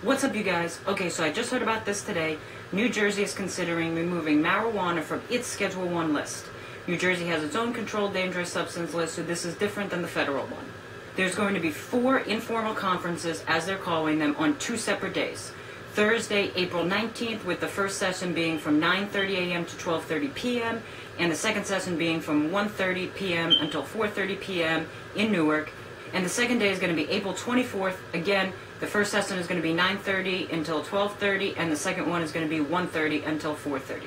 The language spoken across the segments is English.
What's up, you guys? Okay, so I just heard about this today. New Jersey is considering removing marijuana from its Schedule 1 list. New Jersey has its own controlled dangerous substance list, so this is different than the federal one. There's going to be 4 informal conferences, as they're calling them, on 2 separate days. Thursday, April 19th, with the first session being from 9:30 a.m. to 12:30 p.m., and the second session being from 1:30 p.m. until 4:30 p.m. in Newark. And the second day is going to be April 24th. Again, the first session is going to be 9:30 until 12:30, and the second one is going to be 1:30 until 4:30.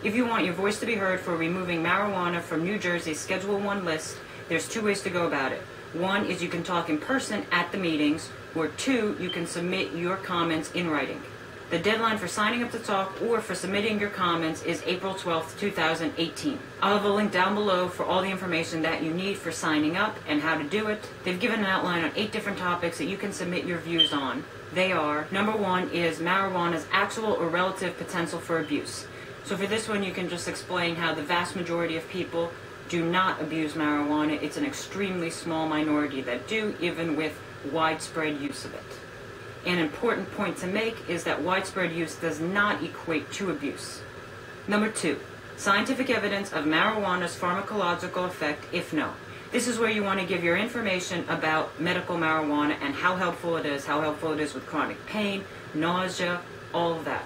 If you want your voice to be heard for removing marijuana from New Jersey's Schedule 1 list, there's 2 ways to go about it. 1 is you can talk in person at the meetings, or 2, you can submit your comments in writing. The deadline for signing up to talk or for submitting your comments is April 12th, 2018. I'll have a link down below for all the information that you need for signing up and how to do it. They've given an outline on 8 different topics that you can submit your views on. They are, number 1 is marijuana's actual or relative potential for abuse. So for this one, you can just explain how the vast majority of people do not abuse marijuana. It's an extremely small minority that do, even with widespread use of it. An important point to make is that widespread use does not equate to abuse. Number 2, scientific evidence of marijuana's pharmacological effect if known. This is where you want to give your information about medical marijuana and how helpful it is with chronic pain, nausea, all of that.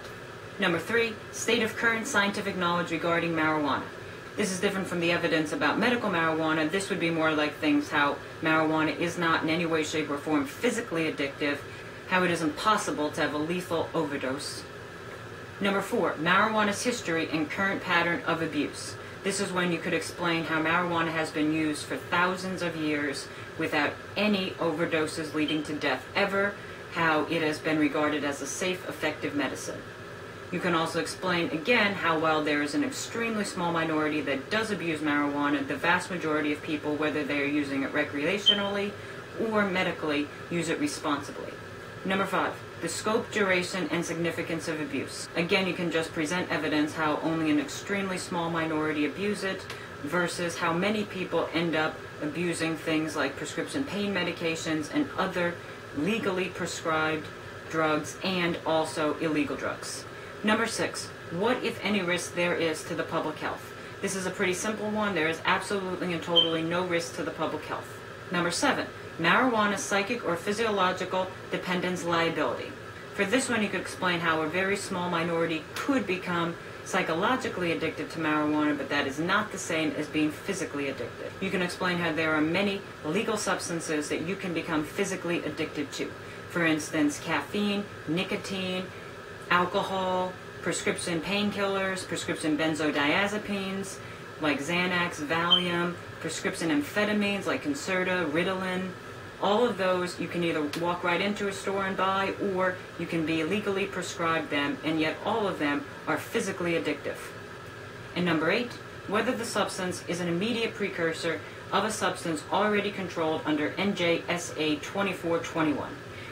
Number 3, state of current scientific knowledge regarding marijuana. This is different from the evidence about medical marijuana. This would be more like things how marijuana is not in any way, shape, or form physically addictive, how it is impossible to have a lethal overdose. Number 4, marijuana's history and current pattern of abuse. This is when you could explain how marijuana has been used for thousands of years without any overdoses leading to death ever, how it has been regarded as a safe, effective medicine. You can also explain, again, how while there is an extremely small minority that does abuse marijuana, the vast majority of people, whether they are using it recreationally or medically, use it responsibly. Number 5, the scope, duration, and significance of abuse. Again, you can just present evidence how only an extremely small minority abuse it versus how many people end up abusing things like prescription pain medications and other legally prescribed drugs and also illegal drugs. Number 6, what, if any, risk there is to the public health. This is a pretty simple one. There is absolutely and totally no risk to the public health. Number 7, marijuana's psychic or physiological dependence liability. For this one, you could explain how a very small minority could become psychologically addicted to marijuana, but that is not the same as being physically addicted. You can explain how there are many legal substances that you can become physically addicted to. For instance, caffeine, nicotine, alcohol, prescription painkillers, prescription benzodiazepines like Xanax, Valium, prescription amphetamines like Concerta, Ritalin. All of those you can either walk right into a store and buy, or you can be legally prescribed them, and yet all of them are physically addictive. And number 8, whether the substance is an immediate precursor of a substance already controlled under NJSA 2421.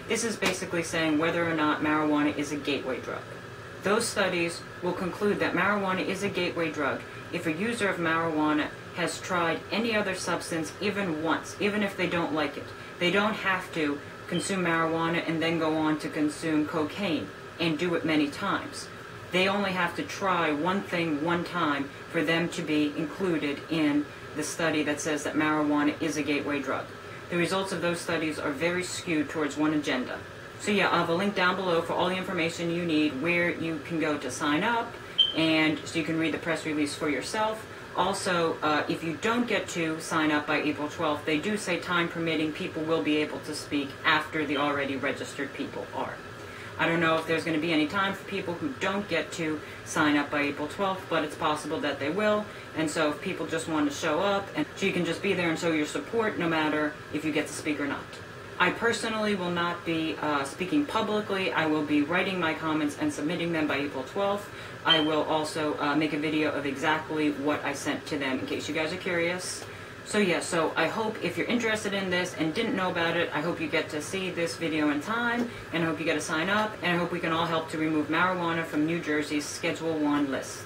This is basically saying whether or not marijuana is a gateway drug. Those studies will conclude that marijuana is a gateway drug if a user of marijuana has tried any other substance even once, even if they don't like it. They don't have to consume marijuana and then go on to consume cocaine and do it many times. They only have to try one thing one time for them to be included in the study that says that marijuana is a gateway drug. The results of those studies are very skewed towards one agenda. So yeah, I'll have a link down below for all the information you need, where you can go to sign up, and so you can read the press release for yourself. Also, if you don't get to sign up by April 12th, they do say time permitting, people will be able to speak after the already registered people are. I don't know if there's going to be any time for people who don't get to sign up by April 12th, but it's possible that they will. And so if people just want to show up, and so you can just be there and show your support no matter if you get to speak or not. I personally will not be speaking publicly. I will be writing my comments and submitting them by April 12th. I will also make a video of exactly what I sent to them in case you guys are curious. So yeah, so I hope if you're interested in this and didn't know about it, I hope you get to see this video in time, and I hope you get to sign up, and I hope we can all help to remove marijuana from New Jersey's Schedule 1 list.